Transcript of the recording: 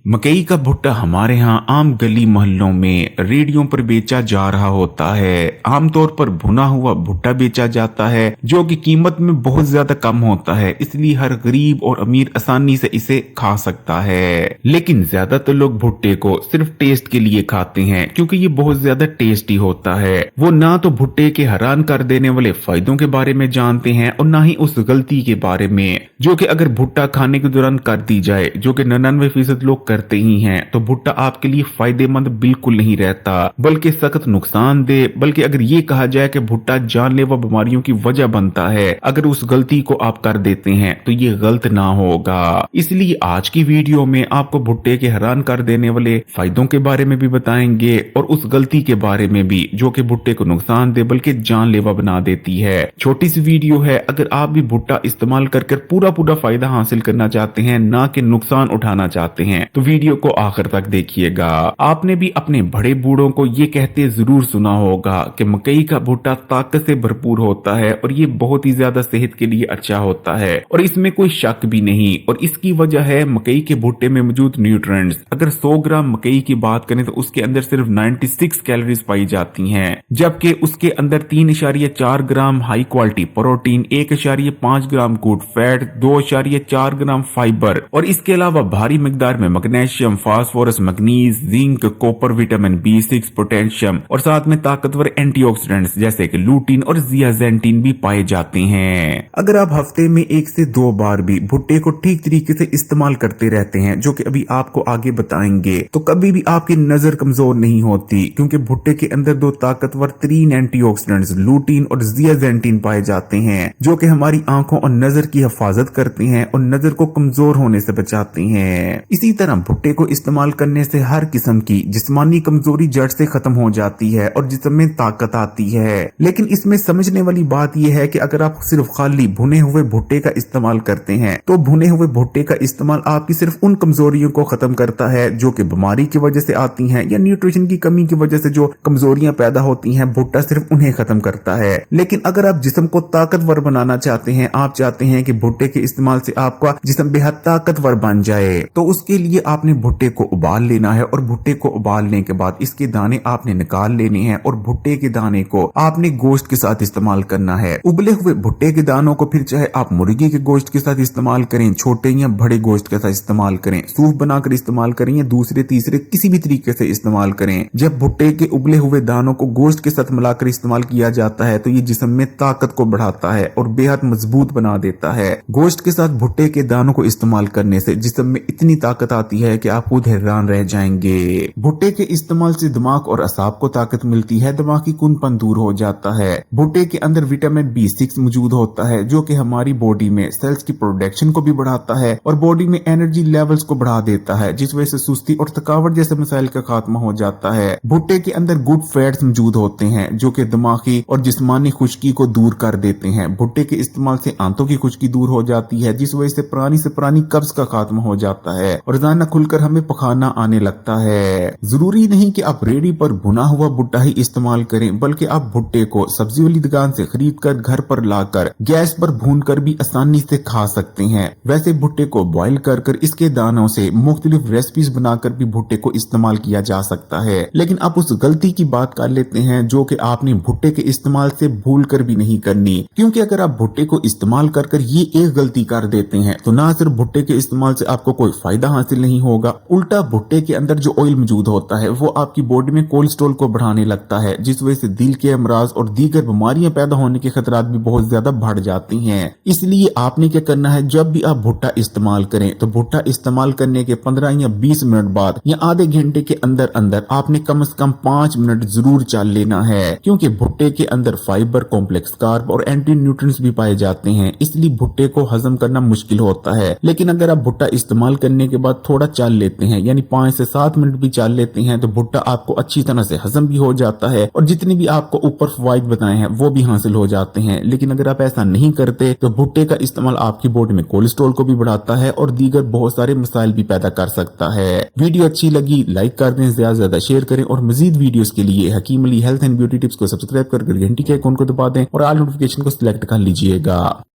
मकई का भुट्टा हमारे यहाँ आम गली मोहल्लों में रेडियो पर बेचा जा रहा होता है। आमतौर पर भुना हुआ भुट्टा बेचा जाता है जो कि कीमत में बहुत ज्यादा कम होता है, इसलिए हर गरीब और अमीर आसानी से इसे खा सकता है। लेकिन ज्यादातर लोग भुट्टे को सिर्फ टेस्ट के लिए खाते हैं क्योंकि ये बहुत ज्यादा टेस्टी होता है। वो ना तो भुट्टे के हैरान कर देने वाले फायदों के बारे में जानते हैं और ना ही उस गलती के बारे में जो कि अगर भुट्टा खाने के दौरान कर दी जाए, जो कि 99% लोग करते ही हैं, तो भुट्टा आपके लिए फायदेमंद बिल्कुल नहीं रहता बल्कि सख्त नुकसानदेह। बल्कि अगर ये कहा जाए कि भुट्टा जानलेवा बीमारियों की वजह बनता है, अगर उस गलती को आप कर देते हैं तो ये गलत ना होगा। इसलिए आज की वीडियो में आपको भुट्टे के हैरान कर देने वाले फायदों के बारे में भी बताएंगे और उस गलती के बारे में भी जो कि भुट्टे को नुकसान दे बल्कि जानलेवा बना देती है। छोटी सी वीडियो है, अगर आप भी भुट्टा इस्तेमाल कर पूरा फायदा हासिल करना चाहते हैं, ना कि नुकसान उठाना चाहते हैं, तो वीडियो को आखिर तक देखिएगा। आपने भी अपने बड़े बूढ़ों को ये कहते जरूर सुना होगा कि मकई का भुट्टा ताकत से भरपूर होता है और ये बहुत ही ज्यादा सेहत के लिए अच्छा होता है और इसमें कोई शक भी नहीं। और इसकी वजह है मकई के भुट्टे में मौजूद न्यूट्रिएंट्स। अगर 100 ग्राम मकई की बात करें तो उसके अंदर सिर्फ 96 कैलोरीज पाई जाती हैं, जबकि उसके अंदर 3.4 ग्राम हाई क्वालिटी प्रोटीन, 1.5 ग्राम गुड फैट, 2.4 ग्राम फाइबर और इसके अलावा भारी मिकदार में magnesium, phosphorus, manganese, zinc, copper, vitamin B6, potassium और साथ में ताकतवर एंटीऑक्सीडेंट्स जैसे कि लूटीन और जियाजेंटिन भी पाए जाते हैं। अगर आप हफ्ते में 1 से 2 बार भी भुट्टे को ठीक तरीके से इस्तेमाल करते रहते हैं, जो कि अभी आपको आगे बताएंगे, तो कभी भी आपकी नजर कमजोर नहीं होती क्योंकि भुट्टे के अंदर 2 ताकतवर 3 एंटीऑक्सीडेंट्स लूटीन और जियाजेंटिन पाए जाते हैं जो कि हमारी आंखों और नजर की हिफाजत करते हैं और नजर को कमजोर होने से बचाते हैं। इसी तरह भुट्टे को इस्तेमाल करने से हर किस्म की जिस्मानी कमजोरी जड़ से खत्म हो जाती है और जिस्म में ताकत आती है। लेकिन इसमें समझने वाली बात यह है कि अगर आप सिर्फ खाली भुने हुए भुट्टे का इस्तेमाल करते हैं तो भुने हुए भुट्टे का इस्तेमाल आपकी सिर्फ उन कमजोरियों को खत्म करता है जो कि बीमारी की वजह से आती हैं या न्यूट्रिशन की कमी की वजह से जो कमजोरियां पैदा होती हैं, भुट्टा सिर्फ उन्हें खत्म करता है। लेकिन अगर आप जिस्म को ताकतवर बनाना चाहते हैं, आप चाहते हैं कि भुट्टे के इस्तेमाल से आपका जिस्म बेहद ताकतवर बन जाए, तो उसके लिए आपने भुट्टे को उबाल लेना है और भुट्टे को उबालने के बाद इसके दाने आपने निकाल लेने हैं और भुट्टे के दाने को आपने गोश्त के साथ इस्तेमाल करना है। उबले हुए भुट्टे के दानों को फिर चाहे आप मुर्गी के गोश्त के साथ इस्तेमाल करें, छोटे या बड़े गोश्त के साथ इस्तेमाल करें, सूप बनाकर इस्तेमाल करें या दूसरे तीसरे किसी भी तरीके से इस्तेमाल करें। जब भुट्टे के उबले हुए दानों को गोश्त के साथ मिलाकर इस्तेमाल किया जाता है तो ये जिस्म में ताकत को बढ़ाता है और बेहद मजबूत बना देता है। गोश्त के साथ भुट्टे के दानों को इस्तेमाल करने से जिस्म में इतनी ताकत आती है कि आप खुद हैरान रह जाएंगे। भुट्टे के इस्तेमाल से दिमाग और असाब को ताकत मिलती है, दिमागी कुंदपन दूर हो जाता है। भुट्टे के अंदर विटामिन B6 मौजूद होता है जो कि हमारी बॉडी में सेल्स की प्रोडक्शन को भी बढ़ाता है और बॉडी में एनर्जी लेवल्स को बढ़ा देता है, जिस वजह से सुस्ती और थकावट जैसे मसाइल का खात्मा हो जाता है। भुट्टे के अंदर गुड फैट्स मौजूद होते हैं जो कि दिमागी और जिस्मानी खुश्की को दूर कर देते हैं। भुट्टे के इस्तेमाल से आंतों की खुश्की दूर हो जाती है, जिस वजह से पुरानी कब्ज का खात्मा हो जाता है और रोजाना खुलकर हमें पखाना आने लगता है। जरूरी नहीं कि आप रेडी पर भुना हुआ भुट्टा ही इस्तेमाल करें, बल्कि आप भुट्टे को सब्जी वाली दुकान से खरीद कर घर पर लाकर गैस पर भून कर भी आसानी से खा सकते हैं। वैसे भुट्टे को बॉईल कर इसके दानों से मुख्तलिफ रेसिपीज बनाकर भी भुट्टे को इस्तेमाल किया जा सकता है। लेकिन आप उस गलती की बात कर लेते हैं जो कि आपने भुट्टे के इस्तेमाल से भूल कर भी नहीं करनी, क्योंकि अगर आप भुट्टे को इस्तेमाल कर ये एक गलती कर देते हैं तो ना सिर्फ भुट्टे के इस्तेमाल से आपको कोई फायदा हासिल नहीं होगा, उल्टा भुट्टे के अंदर जो ऑयल मौजूद होता है वो आपकी बॉडी में कोलेस्ट्रॉल को बढ़ाने लगता है, जिस वजह से दिल के अमराज और दीगर बीमारियां पैदा होने के खतरात भी बहुत ज्यादा बढ़ जाती हैं। इसलिए आपने क्या करना है, जब भी आप भुट्टा इस्तेमाल करें तो भुट्टा इस्तेमाल करने के 15 या 20 मिनट बाद या आधे घंटे के अंदर अंदर आपने कम से कम 5 मिनट जरूर चल लेना है, क्योंकि भुट्टे के अंदर फाइबर, कॉम्प्लेक्स कार्ब और एंटी न्यूट्रिएंट्स भी पाए जाते हैं, इसलिए भुट्टे को हजम करना मुश्किल होता है। लेकिन अगर आप भुट्टा इस्तेमाल करने के बाद थोड़ा चल लेते हैं, यानी 5 से 7 मिनट भी चल लेते हैं, तो भुट्टा आपको अच्छी तरह से हजम भी हो जाता है और जितने भी आपको ऊपर फवाइद बताए हैं वो भी हासिल हो जाते हैं। लेकिन अगर आप ऐसा नहीं करते तो भुट्टे का इस्तेमाल आपकी बॉडी में कोलेस्ट्रॉल को भी बढ़ाता है और दीगर बहुत सारे मसाइल भी पैदा कर सकता है। वीडियो अच्छी लगी लाइक कर दें, ज्यादा से ज्यादा शेयर करें और मजीद वीडियोस के लिए Hakeem Ali health and beauty tips को सब्सक्राइब कर घंटी के आइकन को दबा दें और ऑल नोटिफिकेशन को सिलेक्ट कर लीजिएगा।